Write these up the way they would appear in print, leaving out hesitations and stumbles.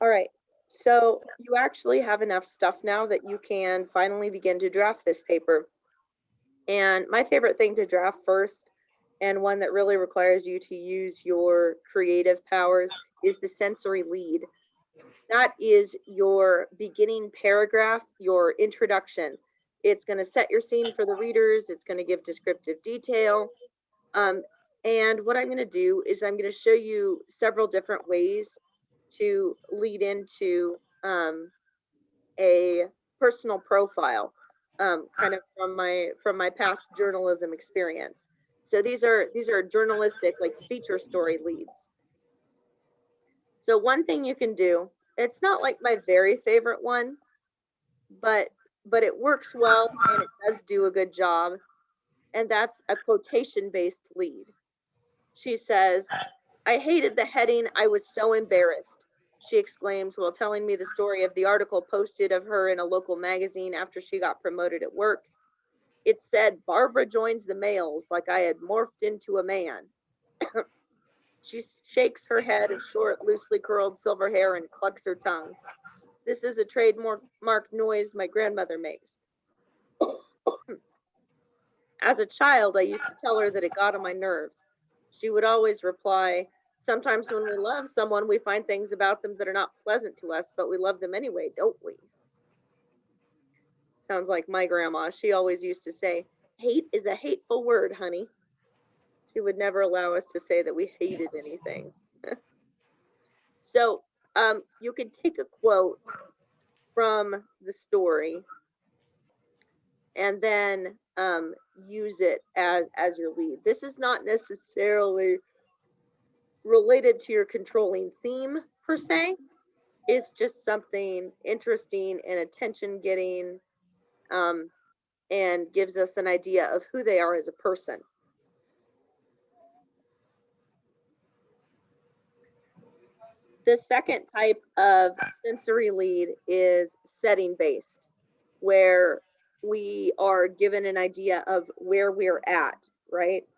All right, so you actually have enough stuff now that you can finally begin to draft this paper. And my favorite thing to draft first, and one that really requires you to use your creative powers, is the sensory lead. That is your beginning paragraph, your introduction. It's going to set your scene for the readers. It's going to give descriptive detail. And what I'm going to do is I'm going to show you several different ways to lead into a personal profile, kind of from my past journalism experience. So these are journalistic, like, feature story leads. So one thing you can do, it's not like my very favorite one, but it works well and it does do a good job, and that's a quotation based lead. She says, "I hated the heading. I was so embarrassed," she exclaims while telling me the story of the article posted of her in a local magazine after she got promoted at work. It said, "Barbara joins the males," like I had morphed into a man. She shakes her head of short, loosely curled silver hair and clucks her tongue. This is a trademark noise my grandmother makes. As a child, I used to tell her that it got on my nerves. She would always reply, "Sometimes when we love someone, we find things about them that are not pleasant to us, but we love them anyway, don't we?" Sounds like my grandma. She always used to say, "Hate is a hateful word, honey." She would never allow us to say that we hated anything. So you could take a quote from the story and then use it as your lead. This is not necessarily related to your controlling theme per se. It's just something interesting and attention getting, and gives us an idea of who they are as a person. The second type of sensory lead is setting based, where we are given an idea of where we're at, right?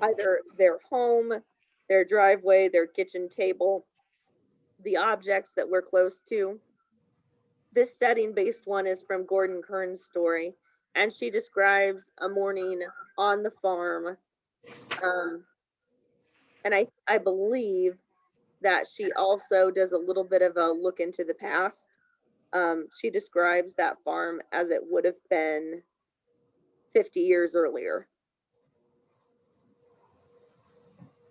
Either their home, their driveway, their kitchen table, the objects that we're close to. This setting based one is from Gordon Kern's story, and she describes a morning on the farm. And I believe that she also does a little bit of a look into the past. She describes that farm as it would have been 50 years earlier.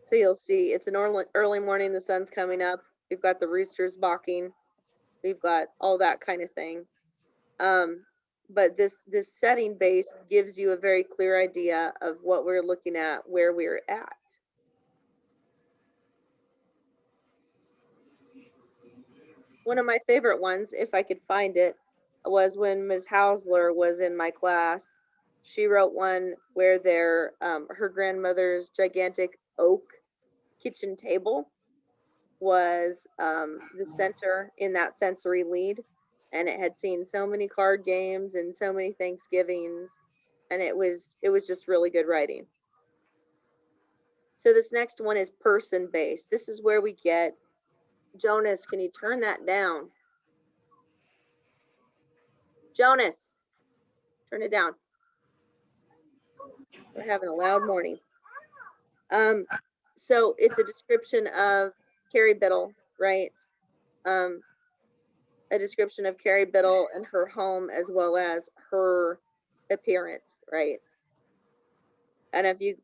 So you'll see it's an early morning, the sun's coming up. We've got the roosters barking. We've got all that kind of thing. But this setting base gives you a very clear idea of what we're looking at, where we're at. One of my favorite ones, if I could find it, was when Ms. Hausler was in my class. She wrote one where her grandmother's gigantic oak kitchen table was the center in that sensory lead, and it had seen so many card games and so many Thanksgivings, and it was just really good writing. So this next one is person based. This is where we get, Jonas, can you turn that down? Jonas, turn it down. We're having a loud morning. So it's a description of Carrie Biddle, right? A description of Carrie Biddle and her home, as well as her appearance, right? And if you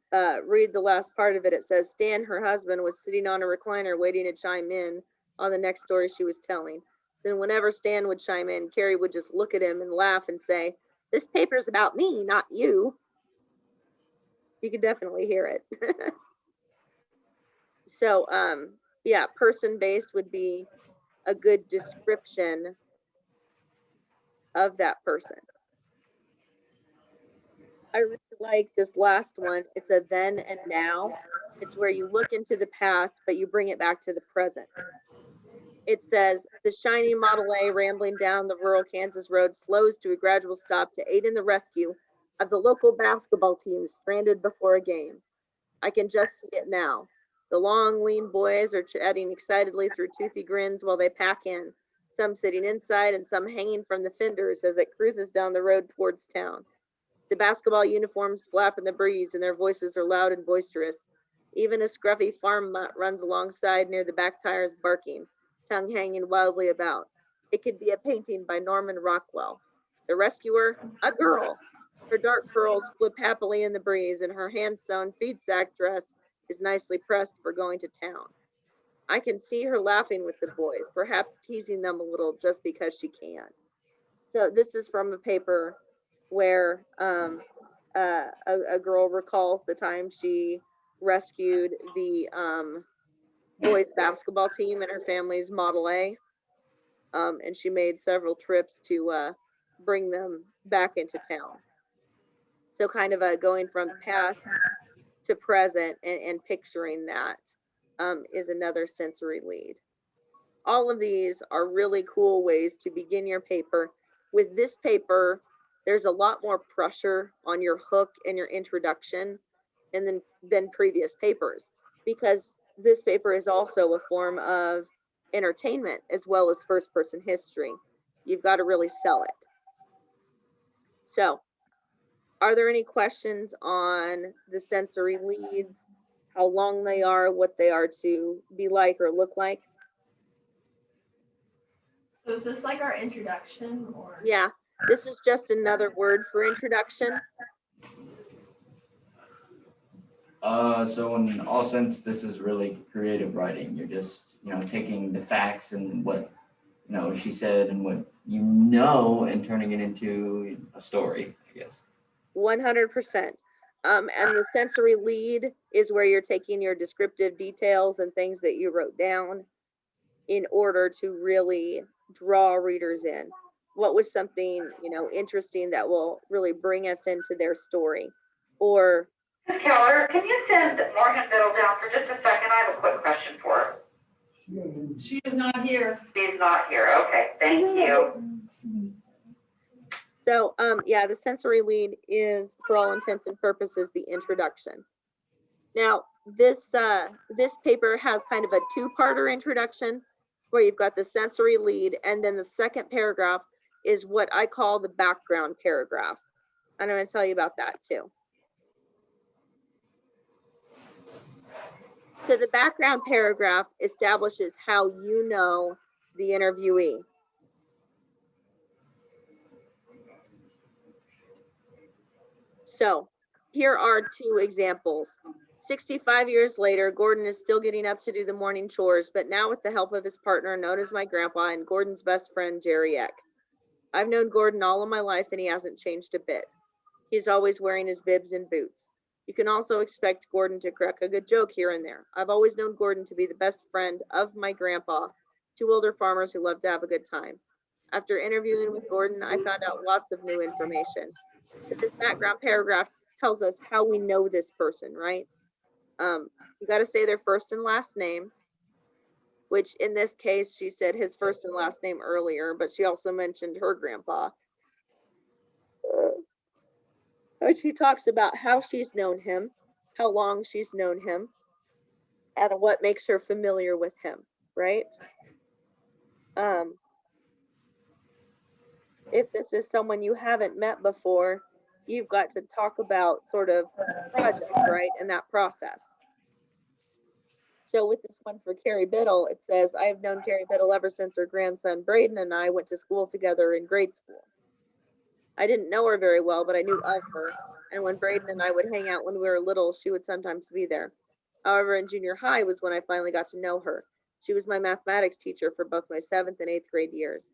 read the last part of it, it says Stan, her husband, was sitting on a recliner waiting to chime in on the next story she was telling. Then whenever Stan would chime in, Carrie would just look at him and laugh and say, "This paper's about me, not you." You can definitely hear it. So yeah, person-based would be a good description of that person. I really like this last one. It's a then and now. It's where you look into the past, but you bring it back to the present. It says, the shiny Model A rambling down the rural Kansas road slows to a gradual stop to aid in the rescue of the local basketball team stranded before a game. I can just see it now. The long, lean boys are chatting excitedly through toothy grins while they pack in, some sitting inside and some hanging from the fenders as it cruises down the road towards town. The basketball uniforms flap in the breeze and their voices are loud and boisterous. Even a scruffy farm mutt runs alongside near the back tires barking, tongue hanging wildly about. It could be a painting by Norman Rockwell. The rescuer, a girl. Her dark curls flip happily in the breeze and her hand-sewn feed sack dress is nicely pressed for going to town. I can see her laughing with the boys, perhaps teasing them a little just because she can. So this is from a paper where a girl recalls the time she rescued the boys basketball team in her family's Model A, and she made several trips to bring them back into town. So kind of going from past to present and picturing that is another sensory lead. All of these are really cool ways to begin your paper. With this paper, there's a lot more pressure on your hook and your introduction and than previous papers, because this paper is also a form of entertainment as well as first person history. You've got to really sell it. So, are there any questions on the sensory leads, how long they are, what they are to be like or look like? So is this like our introduction or? Yeah, this is just another word for introduction. So in all sense, this is really creative writing. You're just, taking the facts and what, she said and what and turning it into a story, I guess. 100%. And the sensory lead is where you're taking your descriptive details and things that you wrote down in order to really draw readers in. What was something, interesting that will really bring us into their story? Or Ms. Keller, can you send Morgan Biddle down for just a second? I have a quick question for her. She is not here. She's not here. Okay, thank you. so, yeah, the sensory lead is, for all intents and purposes, the introduction. Now, this paper has kind of a two-parter introduction where you've got the sensory lead, and then the second paragraph is what I call the background paragraph. And I'm going to tell you about that too. So the background paragraph establishes how you know the interviewee. So here are two examples. 65 years later, Gordon is still getting up to do the morning chores, but now with the help of his partner, known as my grandpa, and Gordon's best friend, Jerry Eck. I've known Gordon all of my life and he hasn't changed a bit. He's always wearing his bibs and boots. You can also expect Gordon to crack a good joke here and there. I've always known Gordon to be the best friend of my grandpa, two older farmers who love to have a good time. After interviewing with Gordon, I found out lots of new information. So this background paragraph tells us how we know this person, right? You got to say their first and last name, which in this case, she said his first and last name earlier, but she also mentioned her grandpa. And she talks about how she's known him, how long she's known him, and what makes her familiar with him, right? If this is someone you haven't met before, you've got to talk about sort of project, right, and that process. So with this one for Carrie Biddle, it says, I have known Carrie Biddle ever since her grandson Braden and I went to school together in grade school. I didn't know her very well, but I knew of her. And when Braden and I would hang out when we were little, she would sometimes be there. However, in junior high was when I finally got to know her. She was my mathematics teacher for both my 7th and 8th grade years.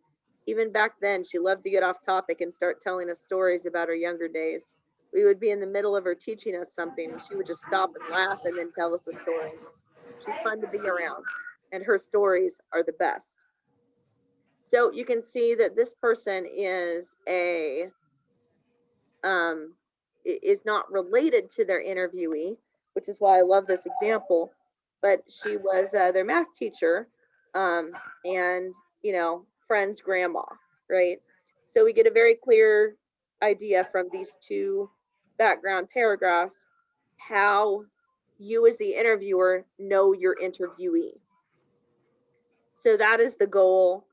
Even back then, she loved to get off topic and start telling us stories about her younger days. We would be in the middle of her teaching us something, and she would just stop and laugh and then tell us a story. She's fun to be around, and her stories are the best. So you can see that this person is not related to their interviewee, which is why I love this example, but she was their math teacher and, friend's grandma, right? So we get a very clear idea from these two background paragraphs how you as the interviewer know your interviewee. So that is the goal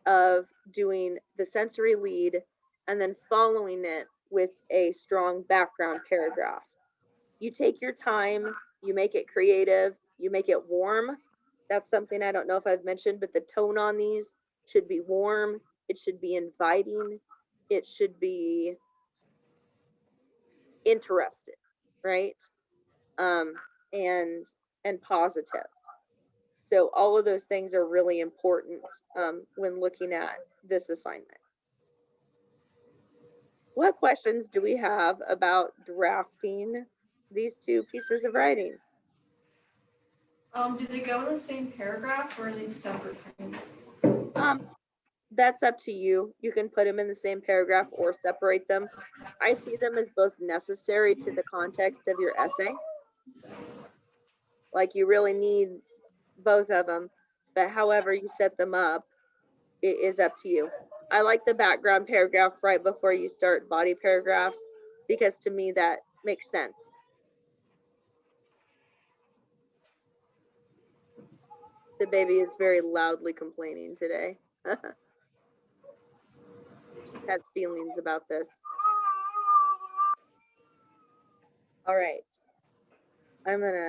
of doing the sensory lead and then following it with a strong background paragraph. You take your time, you make it creative, you make it warm. That's something I don't know if I've mentioned, but the tone on these should be warm, it should be inviting, it should be interested, right? And positive. So all of those things are really important when looking at this assignment. What questions do we have about drafting these two pieces of writing? Do they go in the same paragraph or are they separate things? That's up to you. You can put them in the same paragraph or separate them. I see them as both necessary to the context of your essay. Like you really need both of them, but however you set them up, it is up to you. I like the background paragraph right before you start body paragraphs because to me that makes sense. The baby is very loudly complaining today. She has feelings about this. All right. I'm gonna